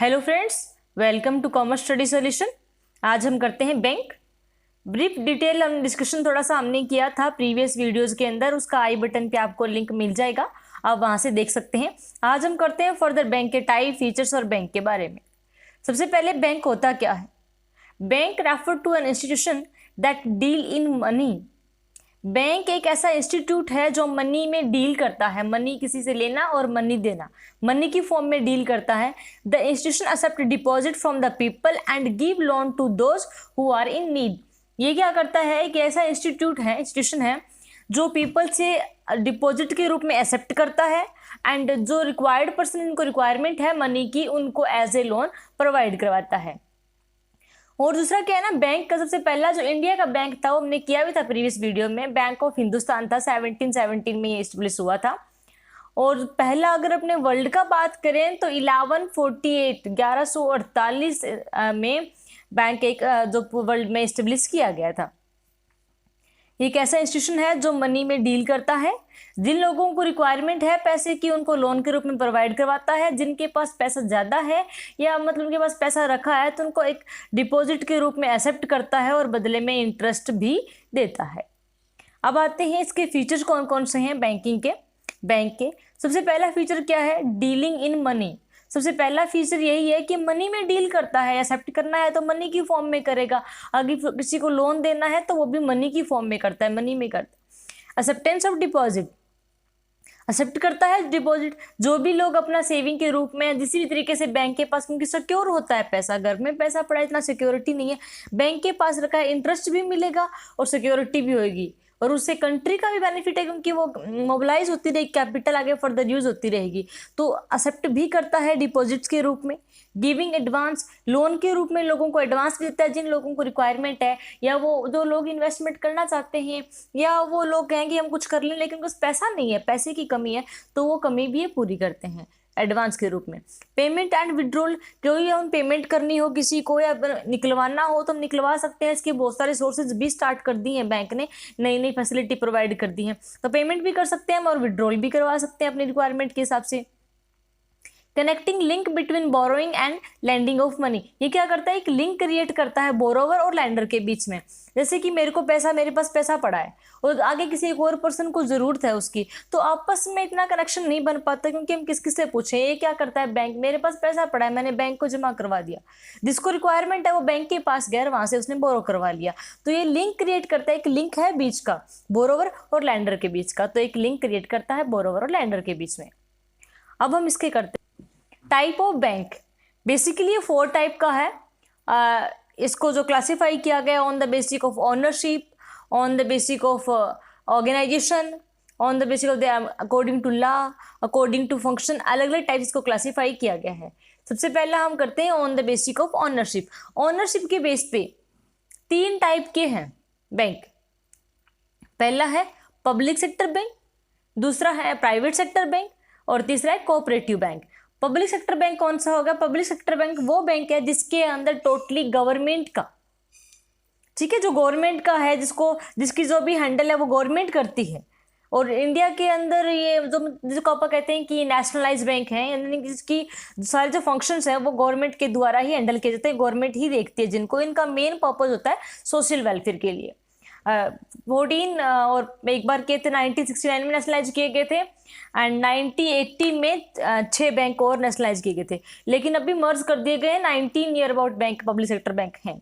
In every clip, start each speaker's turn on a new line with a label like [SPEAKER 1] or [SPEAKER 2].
[SPEAKER 1] Hello friends, welcome to commerce study solution. आज हम करते हैं बैंक। ब्रीफ डिटेल हम डिस्कशन थोड़ा सा हमने किया था प्रीवियस वीडियोस के अंदर, उसका आई बटन पे आपको लिंक मिल जाएगा, आप वहां से देख सकते हैं। आज हम करते हैं फर्दर बैंक के टाइप, फीचर्स और बैंक के बारे में। सबसे पहले बैंक होता क्या है। Bank refer to an institution that deal in money. Bank एक ऐसा इंस्टीट्यूट है जो मनी में डील करता है, मनी किसी से लेना और मनी देना, मनी की फॉर्म में डील करता है। The institution accept deposit from the people and give loan to those who are in need. ये क्या करता है कि ऐसा इंस्टीट्यूशन है जो पीपल से डिपॉजिट के रूप में एक्सेप्ट करता है एंड जो रिक्वायर्ड पर्सन, इनको रिक्वायरमेंट है मनी की, उनको एज ए लोन प्रोवाइड करवाता है। और दूसरा क्या है ना, बैंक का सबसे पहला जो इंडिया का बैंक था वो हमने किया भी था प्रीवियस वीडियो में, बैंक ऑफ हिंदुस्तान था, 1717 में ये एस्टेब्लिश हुआ था। और पहला अगर अपने वर्ल्ड का बात करें तो 1148 में बैंक एक जो वर्ल्ड में एस्टेब्लिश किया गया था। एक ऐसा इंस्टीट्यूशन है जो मनी में डील करता है, जिन लोगों को रिक्वायरमेंट है पैसे की उनको लोन के रूप में प्रोवाइड करवाता है, जिनके पास पैसा ज़्यादा है या मतलब उनके पास पैसा रखा है तो उनको एक डिपॉजिट के रूप में एक्सेप्ट करता है और बदले में इंटरेस्ट भी देता है। अब आते हैं इसके फीचर्स कौन कौन से हैं बैंक के। सबसे पहला फीचर क्या है, डीलिंग इन मनी। सबसे पहला फीचर यही है कि मनी में डील करता है, एक्सेप्ट करना है तो मनी की फॉर्म में करेगा, अगर किसी को लोन देना है तो वो भी मनी की फॉर्म में करता है, मनी में करता है। एक्सेप्टेंस ऑफ डिपॉजिट, एक्सेप्ट करता है डिपॉजिट। जो भी लोग अपना सेविंग के रूप में किसी भी तरीके से बैंक के पास, क्योंकि सिक्योर होता है पैसा, घर में पैसा पड़ा इतना सिक्योरिटी नहीं है, बैंक के पास रखा है, इंटरेस्ट भी मिलेगा और सिक्योरिटी भी होगी और उससे कंट्री का भी बेनिफिट है क्योंकि वो मोबिलाइज होती रहेगी, कैपिटल आगे फर्दर यूज होती रहेगी। तो एक्सेप्ट भी करता है डिपॉजिट्स के रूप में। गिविंग एडवांस, लोन के रूप में लोगों को एडवांस देता है जिन लोगों को रिक्वायरमेंट है, या वो जो लोग इन्वेस्टमेंट करना चाहते हैं, या वो लोग कहेंगे हम कुछ कर लें लेकिन कुछ पैसा नहीं है, पैसे की कमी है, तो वो कमी भी ये पूरी करते हैं एडवांस के रूप में। पेमेंट एंड विड्रॉल, कोई हम पेमेंट करनी हो किसी को या निकलवाना हो तो हम निकलवा सकते हैं। इसके बहुत सारे सोर्सेज भी स्टार्ट कर दी हैं बैंक ने, नई नई फैसिलिटी प्रोवाइड कर दी हैं, तो पेमेंट भी कर सकते हैं हम और विड्रॉल भी करवा सकते हैं अपनी रिक्वायरमेंट के हिसाब से। Connecting link between borrowing and lending of money, ये क्या करता है, एक लिंक क्रिएट करता है बोरोवर और लैंडर के बीच में। जैसे कि मेरे पास पैसा पड़ा है और आगे किसी एक और पर्सन को जरूरत है उसकी, तो आपस में इतना कनेक्शन नहीं बन पाता क्योंकि हम किस से पूछें। ये क्या करता है बैंक, मेरे पास पैसा पड़ा है, मैंने बैंक को जमा करवा दिया, जिसको रिक्वायरमेंट है वो बैंक के पास गया, वहां से उसने बोरो करवा लिया, तो ये लिंक क्रिएट करता है। एक लिंक है बीच का, बोरोवर और लैंडर के बीच का, तो एक लिंक क्रिएट करता है बोरोवर और लैंडर के बीच में। अब हम इसके करते टाइप ऑफ बैंक। बेसिकली ये 4 टाइप का है। इसको जो क्लासिफाई किया गया on the basic of ownership, on the basic of organisation, on the basic of the according to law, according to function, अलग अलग टाइप इसको क्लासिफाई किया गया है। सबसे पहला हम करते हैं on the basic of ownership. Ownership के बेस पे 3 टाइप के हैं बैंक। पहला है पब्लिक सेक्टर बैंक, दूसरा है प्राइवेट सेक्टर बैंक और तीसरा है cooperative bank. Public sector bank कौन सा होगा, पब्लिक सेक्टर बैंक वो बैंक है जिसके अंदर टोटली गवर्नमेंट का, ठीक है, जो गवर्नमेंट का है, जिसकी जो भी हैंडल है वो गवर्नमेंट करती है। और इंडिया के अंदर ये जिसको आप कहते हैं कि नेशनलाइज बैंक है, यानी जिसकी सारे जो फंक्शंस हैं वो गवर्नमेंट के द्वारा ही हैंडल किए जाते हैं, गवर्नमेंट ही देखती है जिनको। इनका मेन पर्पज होता है सोशल वेलफेयर के लिए। 14 और एक बार किए थे 1969 में नेशनलाइज किए गए थे एंड 1980 में 6 बैंक और नेशनलाइज किए गए थे, लेकिन अभी मर्ज कर दिए गए 19 near about bank public sector bank हैं।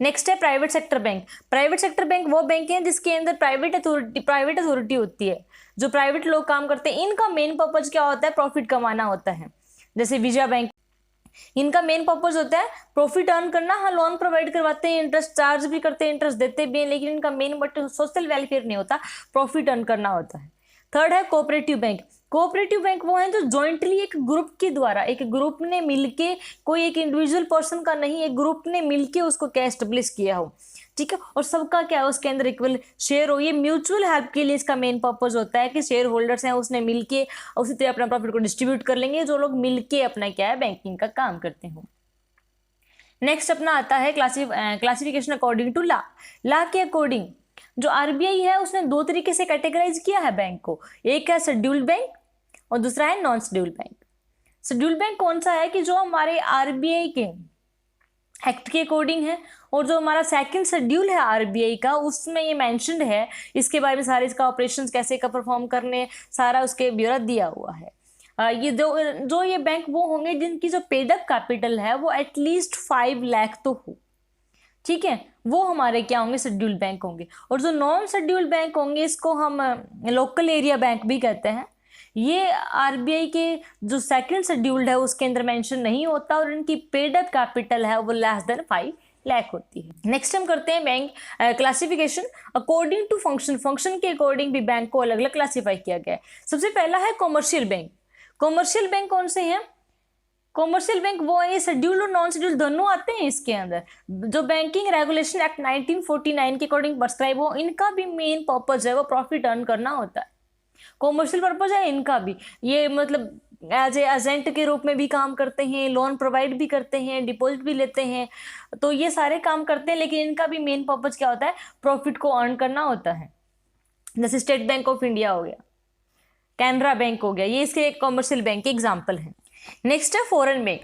[SPEAKER 1] नेक्स्ट है private sector bank. Private sector bank वो बैंक है जिसके अंदर प्राइवेट अथॉरिटी होती है, जो प्राइवेट लोग काम करते हैं। इनका मेन पर्पज क्या होता है, प्रॉफिट कमाना होता है। जैसे विजया बैंक, इनका मेन पर्पज होता है प्रॉफिट अर्न करना। हाँ, लोन प्रोवाइड करवाते हैं, इंटरेस्ट चार्ज भी करते हैं, इंटरेस्ट देते भी हैं, लेकिन इनका मेन मोटिव सोशल वेलफेयर नहीं होता, प्रॉफिट अर्न करना होता है। थर्ड है कोऑपरेटिव बैंक। कोऑपरेटिव बैंक वो है जो जॉइंटली एक ग्रुप के द्वारा, एक ग्रुप ने मिलके, कोई एक इंडिविजुअल पर्सन का नहीं, एक ग्रुप ने मिलके उसको क्या एस्टेब्लिश किया हो, ठीक है, और सबका क्या है उसके अंदर इक्वल शेयर हो। ये म्यूचुअल हेल्प के लिए इसका मेन पर्पज होता है कि शेयर होल्डर्स हैं उसने मिलके उसी तरह अपना प्रॉफिट को डिस्ट्रीब्यूट कर लेंगे, जो लोग मिलके अपना क्या है बैंकिंग का काम करते हो। नेक्स्ट अपना आता है क्लासिफिकेशन अकॉर्डिंग टू लॉ के अकॉर्डिंग। जो आरबीआई है उसने 2 तरीके से कैटेगराइज किया है बैंक को, एक है शेड्यूल्ड बैंक और दूसरा है non scheduled bank. Schedule bank कौन सा है कि जो हमारे आरबीआई के एक्ट के अकॉर्डिंग है, और जो हमारा सेकंड शेड्यूल है आरबीआई का उसमें ये मेंशन्ड है, इसके बारे में सारे इसका ऑपरेशंस कैसे का परफॉर्म करने सारा उसके ब्यौरा दिया हुआ है। ये जो ये बैंक वो होंगे जिनकी जो पेड अप कैपिटल है वो एटलीस्ट 5 लाख तो हो, ठीक है, वो हमारे क्या होंगे, शेड्यूल बैंक होंगे। और जो नॉन शेड्यूल बैंक होंगे इसको हम लोकल एरिया बैंक भी कहते हैं। ये आरबीआई के जो सेकंड शेड्यूल्ड है उसके अंदर मेंशन नहीं होता और इनकी पेड अप कैपिटल है वो लेस देन 5 लाख होती है। नेक्स्ट हम करते हैं bank classification according to function. Function के अकॉर्डिंग भी बैंक को अलग अलग क्लासीफाई किया गया है। सबसे पहला है कॉमर्शियल बैंक। कॉमर्शियल बैंक कौन से हैं? कॉमर्शियल बैंक वो है, ये शेड्यूल और नॉन शेड्यूल दोनों आते हैं इसके अंदर। जो बैंकिंग रेगुलेशन एक्ट 1949 के अकॉर्डिंग प्रिस्क्राइब हो, इनका भी मेन पर्पज है वो प्रॉफिट अर्न करना होता है। कॉमर्शियल पर्पज है इनका भी, ये मतलब एज एजेंट के रूप में भी काम करते हैं, लोन प्रोवाइड भी करते हैं, डिपॉजिट भी लेते हैं, तो ये सारे काम करते हैं, लेकिन इनका भी मेन पर्पज क्या होता है, प्रॉफिट को अर्न करना होता है। जैसे स्टेट बैंक ऑफ इंडिया हो गया, कैनरा बैंक हो गया, ये इसके कॉमर्शियल बैंक के एग्जाम्पल हैं। नेक्स्ट है फॉरेन बैंक।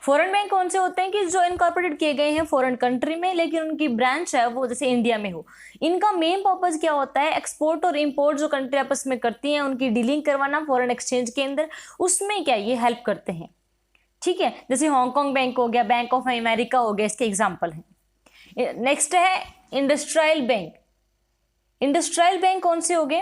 [SPEAKER 1] फॉरेन बैंक कौन से होते हैं कि जो इनकॉर्पोरेटेड किए गए हैं फॉरेन कंट्री में, लेकिन उनकी ब्रांच है वो जैसे इंडिया में हो। इनका मेन पर्पज क्या होता है, एक्सपोर्ट और इंपोर्ट जो कंट्री आपस में करती हैं उनकी डीलिंग करवाना फॉरेन एक्सचेंज के अंदर, उसमें क्या ये हेल्प करते हैं, ठीक है। जैसे हांगकांग बैंक हो गया, बैंक ऑफ अमेरिका हो गया, इसके एग्जाम्पल हैं। नेक्स्ट है इंडस्ट्रियल बैंक। इंडस्ट्रियल बैंक कौन से हो गए,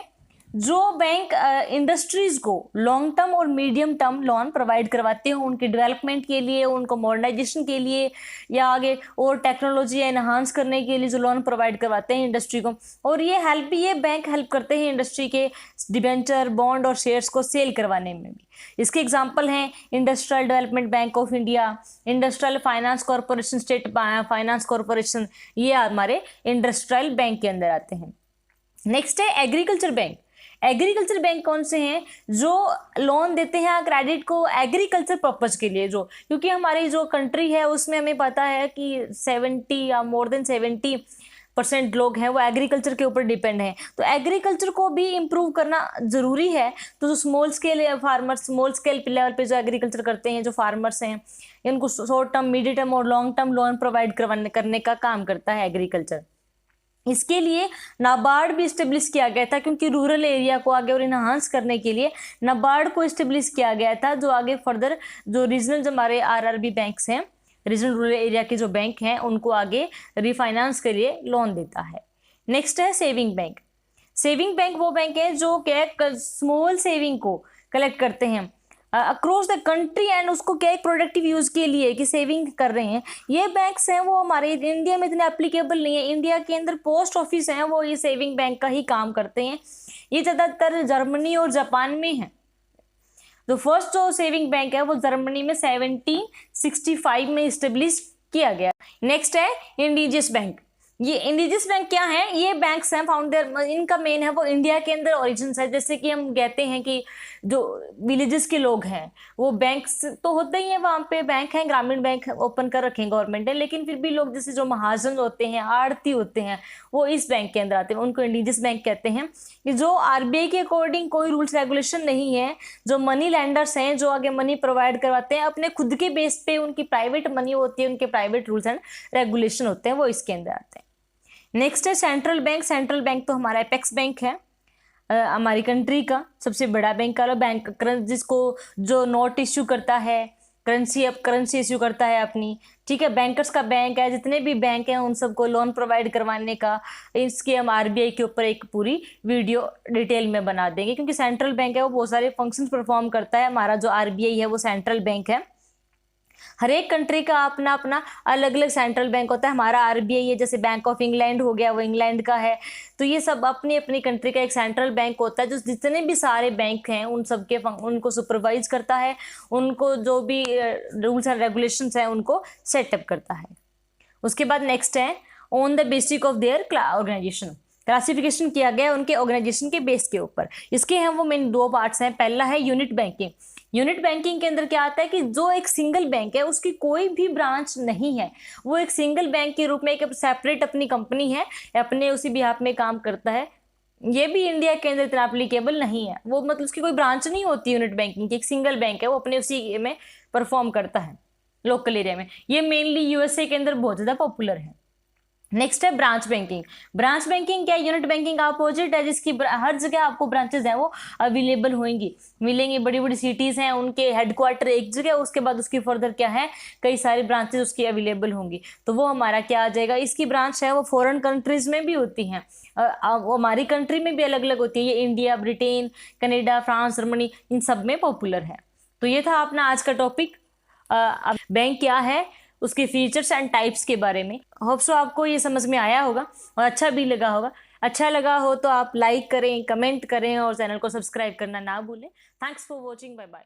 [SPEAKER 1] जो बैंक इंडस्ट्रीज को लॉन्ग टर्म और मीडियम टर्म लोन प्रोवाइड करवाते हो उनके डेवलपमेंट के लिए, उनको मॉडर्नाइजेशन के लिए, या आगे और टेक्नोलॉजी एनहांस करने के लिए जो लोन प्रोवाइड करवाते हैं इंडस्ट्री को। और ये बैंक हेल्प करते हैं इंडस्ट्री के डिबेंचर, बॉन्ड और शेयर्स को सेल करवाने में भी। इसके एग्जाम्पल हैं industrial development bank of India, industrial finance corporation, state finance corporation, ये हमारे इंडस्ट्रियल बैंक के अंदर आते हैं। नेक्स्ट है एग्रीकल्चर बैंक। एग्रीकल्चर बैंक कौन से हैं, जो लोन देते हैं क्रेडिट को एग्रीकल्चर पर्पज के लिए, जो क्योंकि हमारी जो कंट्री है उसमें हमें पता है कि 70 या मोर देन 70% लोग हैं वो एग्रीकल्चर के ऊपर डिपेंड हैं। तो एग्रीकल्चर को भी इम्प्रूव करना ज़रूरी है। तो जो small scale farmers, small scale level पे जो एग्रीकल्चर करते हैं जो फार्मर्स हैं, इनको शॉर्ट टर्म, मीडियम टर्म और लॉन्ग टर्म लोन प्रोवाइड करने का काम करता है एग्रीकल्चर। इसके लिए नाबार्ड भी इस्टेब्लिश किया गया था, क्योंकि रूरल एरिया को आगे और इनहांस करने के लिए नाबार्ड को इस्टेब्लिश किया गया था, जो आगे फर्दर जो रीजनल जो हमारे आरआरबी बैंक्स हैं, रीजनल रूरल एरिया के जो बैंक हैं, उनको आगे रिफाइनेंस के लिए लोन देता है। नेक्स्ट है सेविंग बैंक। सेविंग बैंक वो बैंक है जो क्या स्मॉल सेविंग को कलेक्ट करते हैं अक्रॉस द कंट्री एंड उसको क्या एक प्रोडक्टिव यूज के लिए कि सेविंग कर रहे हैं। ये बैंक्स हैं वो हमारे इंडिया में इतने एप्लीकेबल नहीं है। इंडिया के अंदर पोस्ट ऑफिस हैं वो ये सेविंग बैंक का ही काम करते हैं। ये ज़्यादातर जर्मनी और जापान में है। तो फर्स्ट जो सेविंग बैंक है वो जर्मनी में 1765 में इस्टेब्लिश किया गया। नेक्स्ट है इंडिजियस बैंक। ये इंडिजियस बैंक क्या है, ये बैंक्स हैं फाउंडर, इनका मेन है वो इंडिया के अंदर ओरिजिन है। जैसे कि हम कहते हैं कि जो विलेजेस के लोग हैं वो बैंक्स तो होते ही हैं, वहाँ पे बैंक हैं, ग्रामीण बैंक ओपन कर रखे हैं गवर्नमेंट ने, लेकिन फिर भी लोग जैसे जो महाजन होते हैं, आड़ती होते हैं, वो इस बैंक के अंदर आते हैं, उनको इंडिजियस बैंक कहते हैं। कि जो आरबीआई के अकॉर्डिंग कोई रूल्स रेगुलेशन नहीं है, जो मनी लैंडर्स हैं जो आगे मनी प्रोवाइड करवाते हैं अपने खुद के बेस पे, उनकी प्राइवेट मनी होती है, उनके प्राइवेट रूल्स एंड रेगुलेशन होते हैं, वो इसके अंदर आते हैं। नेक्स्ट है सेंट्रल बैंक। सेंट्रल बैंक तो हमारा एपेक्स बैंक है, हमारी कंट्री का सबसे बड़ा बैंक का बैंक, जिसको जो नोट इश्यू करता है, करेंसी इश्यू करता है अपनी, ठीक है। बैंकर्स का बैंक है, जितने भी बैंक हैं उन सबको लोन प्रोवाइड करवाने का। इसके हम आरबीआई के ऊपर एक पूरी वीडियो डिटेल में बना देंगे, क्योंकि सेंट्रल बैंक है वो बहुत सारे फंक्शंस परफॉर्म करता है। हमारा जो आरबीआई है वो सेंट्रल बैंक है। हर एक कंट्री का अपना अपना अलग अलग सेंट्रल बैंक होता है। हमारा आरबीआई है, जैसे बैंक ऑफ इंग्लैंड हो गया वो इंग्लैंड का है। तो ये सब अपनी अपनी कंट्री का एक सेंट्रल बैंक होता है, जो जितने भी सारे बैंक हैं उन सब के उनको सुपरवाइज करता है, उनको जो भी रूल्स एंड रेगुलेशंस हैं उनको सेटअप करता है। उसके बाद नेक्स्ट है on the basis of their organisation. Classification किया गया उनके ऑर्गेनाइजेशन के बेस के ऊपर। इसके हैं वो मेन दो पार्ट्स हैं। पहला है यूनिट बैंकिंग। यूनिट बैंकिंग के अंदर क्या आता है कि जो एक सिंगल बैंक है उसकी कोई भी ब्रांच नहीं है, वो एक सिंगल बैंक के रूप में एक सेपरेट अपनी कंपनी है, अपने उसी बिहाफ में काम करता है। ये भी इंडिया के अंदर इतना एप्लीकेबल नहीं है, वो मतलब उसकी कोई ब्रांच नहीं होती यूनिट बैंकिंग की, एक सिंगल बैंक है, वो अपने उसी में परफॉर्म करता है लोकल एरिया में। ये मेनली यूएसए के अंदर बहुत ज़्यादा पॉपुलर है। नेक्स्ट है ब्रांच बैंकिंग। ब्रांच बैंकिंग क्या है? यूनिट बैंकिंग का अपोजिट है, जिसकी हर जगह आपको ब्रांचेस हैं वो अवेलेबल होंगी, मिलेंगी। बड़ी बड़ी सिटीज़ हैं, उनके हेडक्वार्टर एक जगह, उसके बाद उसकी फर्दर क्या है, कई सारी ब्रांचेस उसकी अवेलेबल होंगी। तो वो हमारा क्या आ जाएगा, इसकी ब्रांच है वो फॉरेन कंट्रीज में भी होती हैं, वो हमारी कंट्री में भी अलग अलग होती है। ये India, Britain, Canada, France, Germany, इन सब में पॉपुलर है। तो ये था अपना आज का टॉपिक, अब बैंक क्या है, उसके फीचर्स एंड टाइप्स के बारे में। होप सो आपको ये समझ में आया होगा और अच्छा भी लगा होगा। अच्छा लगा हो तो आप लाइक करें, कमेंट करें और चैनल को सब्सक्राइब करना ना भूलें। Thanks for watching, bye bye.